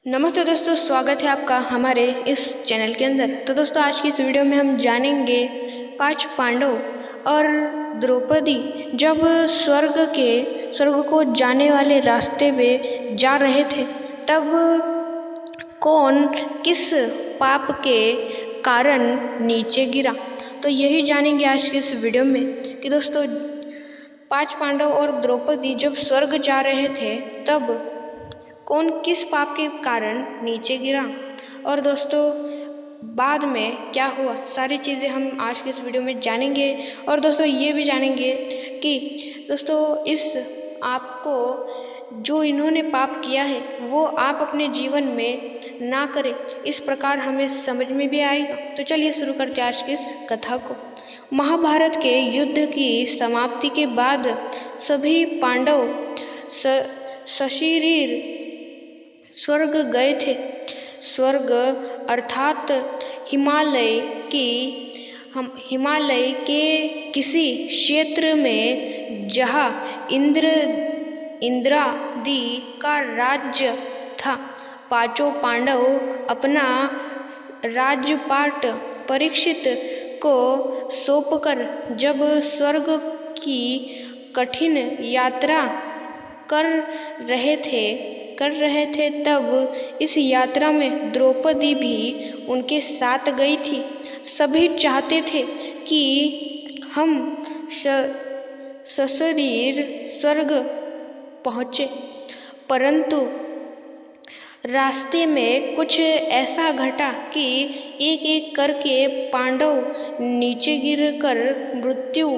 नमस्ते दोस्तों, स्वागत है आपका हमारे इस चैनल के अंदर। तो दोस्तों, आज की इस वीडियो में हम जानेंगे 5 पांडव और द्रौपदी जब स्वर्ग को जाने वाले रास्ते पे जा रहे थे, तब कौन किस पाप के कारण नीचे गिरा। तो यही जानेंगे आज की इस वीडियो में कि दोस्तों 5 पांडव और द्रौपदी जब स्वर्ग जा रहे थे, तब कौन किस पाप के कारण नीचे गिरा, और दोस्तों बाद में क्या हुआ, सारी चीज़ें हम आज के इस वीडियो में जानेंगे। और दोस्तों ये भी जानेंगे कि दोस्तों इस आपको जो इन्होंने पाप किया है वो आप अपने जीवन में ना करें, इस प्रकार हमें समझ में भी आएगा। तो चलिए शुरू करते हैं आज की इस कथा को। महाभारत के युद्ध की समाप्ति के बाद सभी पांडव सशरीर स्वर्ग गए थे। स्वर्ग अर्थात हिमालय के किसी क्षेत्र में जहाँ इंद्रादि का राज्य था। पांचों पांडव अपना राज्यपाट परीक्षित को सौंपकर जब स्वर्ग की कठिन यात्रा कर रहे थे, तब इस यात्रा में द्रौपदी भी उनके साथ गई थी। सभी चाहते थे कि हम सशरीर स्वर्ग पहुँचे, परंतु रास्ते में कुछ ऐसा घटा कि एक एक करके पांडव नीचे गिरकर मृत्यु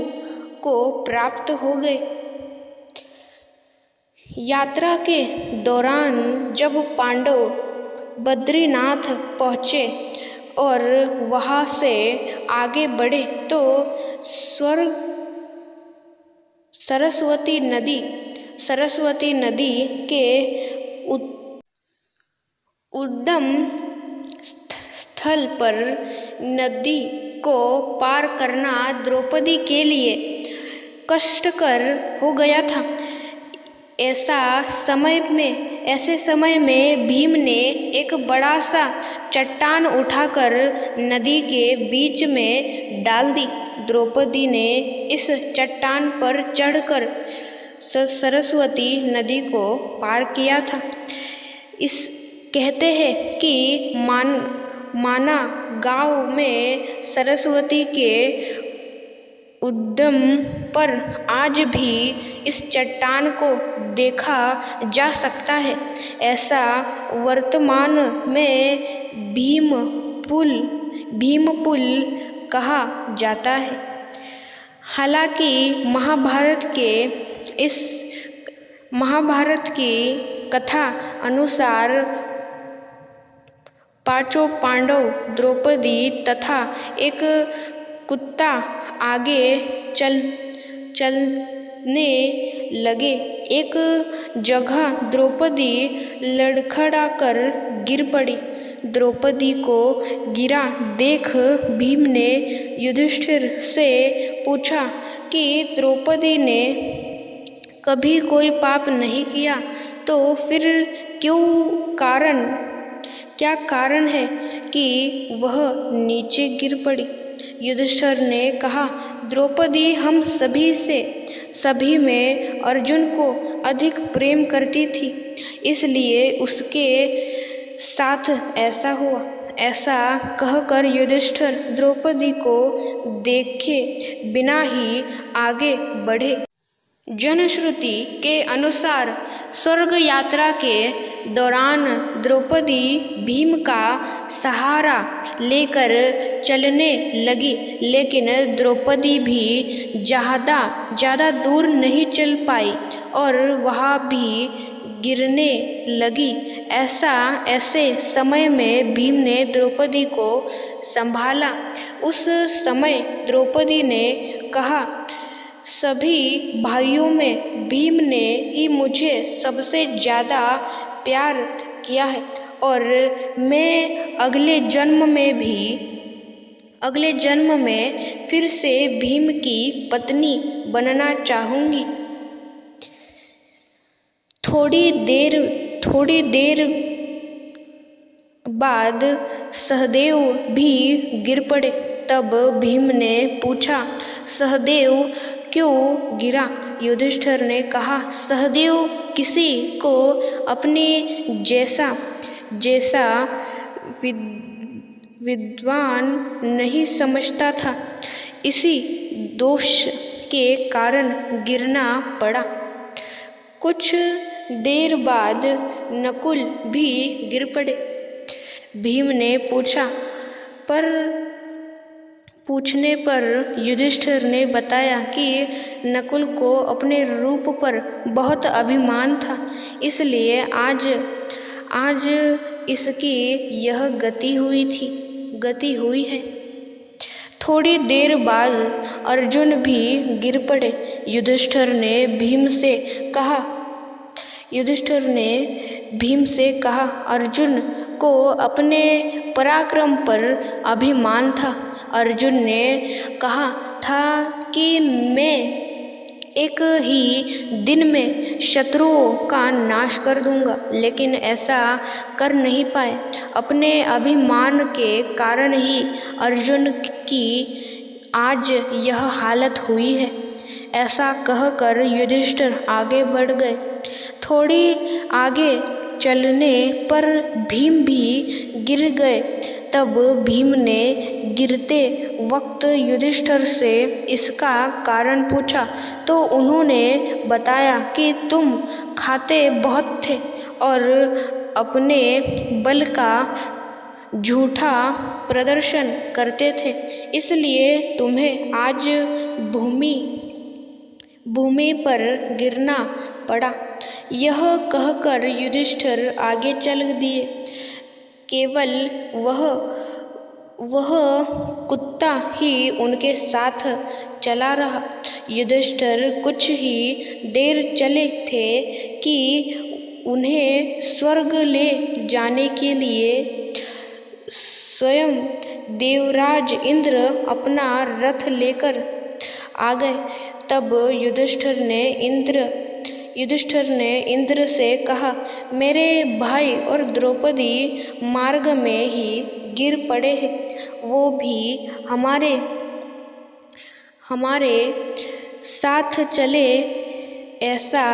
को प्राप्त हो गए। यात्रा के दौरान जब पांडव बद्रीनाथ पहुँचे और वहाँ से आगे बढ़े, तो सरस्वती नदी के उद्गम स्थल पर नदी को पार करना द्रौपदी के लिए कष्टकर हो गया था। ऐसे समय में भीम ने एक बड़ा सा चट्टान उठाकर नदी के बीच में डाल दी। द्रौपदी ने इस चट्टान पर चढ़कर सरस्वती नदी को पार किया था। कहते हैं कि माना गांव में सरस्वती के उद्गम पर आज भी इस चट्टान को देखा जा सकता है। ऐसा वर्तमान में भीम पुल कहा जाता है। हालांकि महाभारत की कथा अनुसार पांचों पांडव, द्रौपदी तथा एक कुत्ता आगे चलने लगे। एक जगह द्रौपदी लड़खड़ाकर गिर पड़ी। द्रौपदी को गिरा देख भीम ने युधिष्ठिर से पूछा कि द्रौपदी ने कभी कोई पाप नहीं किया, तो फिर क्या कारण है कि वह नीचे गिर पड़ी। युधिष्ठिर ने कहा, द्रौपदी हम सभी में अर्जुन को अधिक प्रेम करती थी, इसलिए उसके साथ ऐसा हुआ। ऐसा कहकर युधिष्ठिर द्रौपदी को देखे बिना ही आगे बढ़े। जनश्रुति के अनुसार स्वर्ग यात्रा के दौरान द्रौपदी भीम का सहारा लेकर चलने लगी, लेकिन द्रौपदी भी ज़्यादा दूर नहीं चल पाई और वहाँ भी गिरने लगी। ऐसे समय में भीम ने द्रौपदी को संभाला। उस समय द्रौपदी ने कहा, सभी भाइयों में भीम ने ही मुझे सबसे ज़्यादा प्यार किया है, और मैं अगले जन्म में फिर से भीम की पत्नी बनना चाहूँगी। थोड़ी देर बाद सहदेव भी गिर पड़े। तब भीम ने पूछा, सहदेव क्यों गिरा? युधिष्ठिर ने कहा, सहदेव किसी को अपने जैसा विद्वान नहीं समझता था। इसी दोष के कारण गिरना पड़ा। कुछ देर बाद नकुल भी गिर पड़े। भीम ने पूछने पर युधिष्ठिर ने बताया कि नकुल को अपने रूप पर बहुत अभिमान था, इसलिए आज इसकी यह गति हुई है। थोड़ी देर बाद अर्जुन भी गिर पड़े। युधिष्ठिर ने भीम से कहा, अर्जुन को अपने पराक्रम पर अभिमान था। अर्जुन ने कहा था कि मैं एक ही दिन में शत्रुओं का नाश कर दूंगा, लेकिन ऐसा कर नहीं पाए। अपने अभिमान के कारण ही अर्जुन की आज यह हालत हुई है। ऐसा कहकर युधिष्ठिर आगे बढ़ गए। थोड़ी आगे चलने पर भीम भी गिर गए। तब भीम ने गिरते वक्त युधिष्ठिर से इसका कारण पूछा, तो उन्होंने बताया कि तुम खाते बहुत थे और अपने बल का झूठा प्रदर्शन करते थे, इसलिए तुम्हें आज भूमि पर गिरना पड़ा। यह कहकर युधिष्ठिर आगे चल दिए। केवल वह कुत्ता ही उनके साथ चला रहा। युधिष्ठिर कुछ ही देर चले थे कि उन्हें स्वर्ग ले जाने के लिए स्वयं देवराज इंद्र अपना रथ लेकर आ गए। तब युधिष्ठिर ने इंद्र से कहा, मेरे भाई और द्रौपदी मार्ग में ही गिर पड़े हैं, वो भी हमारे साथ चले, ऐसा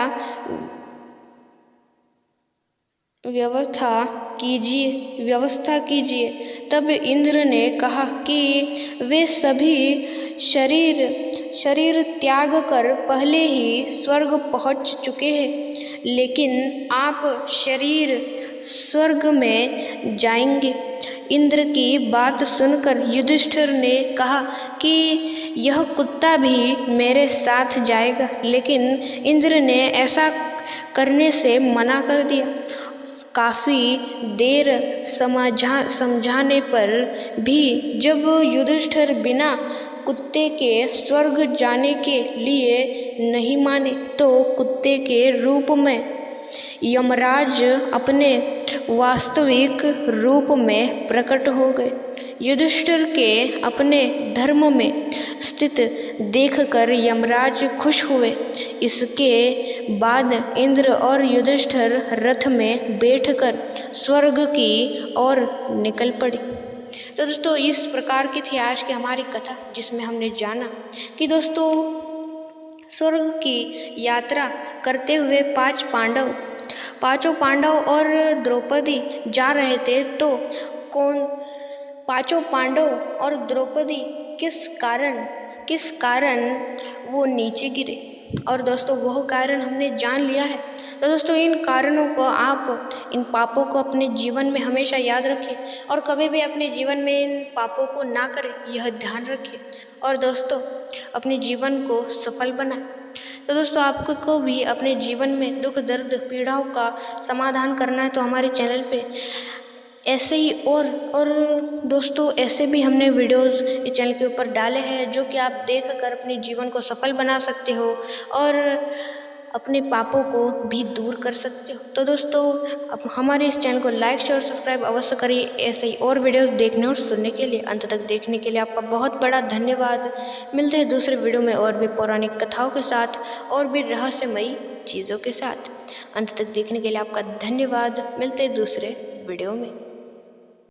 व्यवस्था कीजिए। तब इंद्र ने कहा कि वे सभी शरीर त्याग कर पहले ही स्वर्ग पहुंच चुके हैं, लेकिन आप शरीर स्वर्ग में जाएंगे। इंद्र की बात सुनकर युधिष्ठिर ने कहा कि यह कुत्ता भी मेरे साथ जाएगा, लेकिन इंद्र ने ऐसा करने से मना कर दिया। काफ़ी देर समझाने पर भी जब युधिष्ठिर बिना कुत्ते के स्वर्ग जाने के लिए नहीं माने, तो कुत्ते के रूप में यमराज अपने वास्तविक रूप में प्रकट हो गए। युधिष्ठिर के अपने धर्म में स्थित देखकर यमराज खुश हुए। इसके बाद इंद्र और युधिष्ठिर रथ में बैठकर स्वर्ग की ओर निकल पड़े। तो दोस्तों, इस प्रकार की थी आज की हमारी कथा, जिसमें हमने जाना कि दोस्तों स्वर्ग की यात्रा करते हुए पांचों पांडव और द्रौपदी जा रहे थे। तो पांचों पांडव और द्रौपदी किस कारण वो नीचे गिरे, और दोस्तों वह कारण हमने जान लिया है। तो दोस्तों, इन कारणों को इन पापों को अपने जीवन में हमेशा याद रखें और कभी भी अपने जीवन में इन पापों को ना करें, यह ध्यान रखें, और दोस्तों अपने जीवन को सफल बनाएं। तो दोस्तों, आपको भी अपने जीवन में दुख दर्द पीड़ाओं का समाधान करना है तो हमारे चैनल पे ऐसे ही और दोस्तों ऐसे भी हमने वीडियोस इस चैनल के ऊपर डाले हैं, जो कि आप देखकर अपने जीवन को सफल बना सकते हो और अपने पापों को भी दूर कर सकते हो। तो दोस्तों, अब हमारे इस चैनल को लाइक शेयर और सब्सक्राइब अवश्य करिए, ऐसे ही और वीडियोस देखने और सुनने के लिए। अंत तक देखने के लिए आपका बहुत बड़ा धन्यवाद। मिलते हैं दूसरे वीडियो में और भी पौराणिक कथाओं के साथ और भी रहस्यमयी चीज़ों के साथ। अंत तक देखने के लिए आपका धन्यवाद। मिलते हैं दूसरे वीडियो में।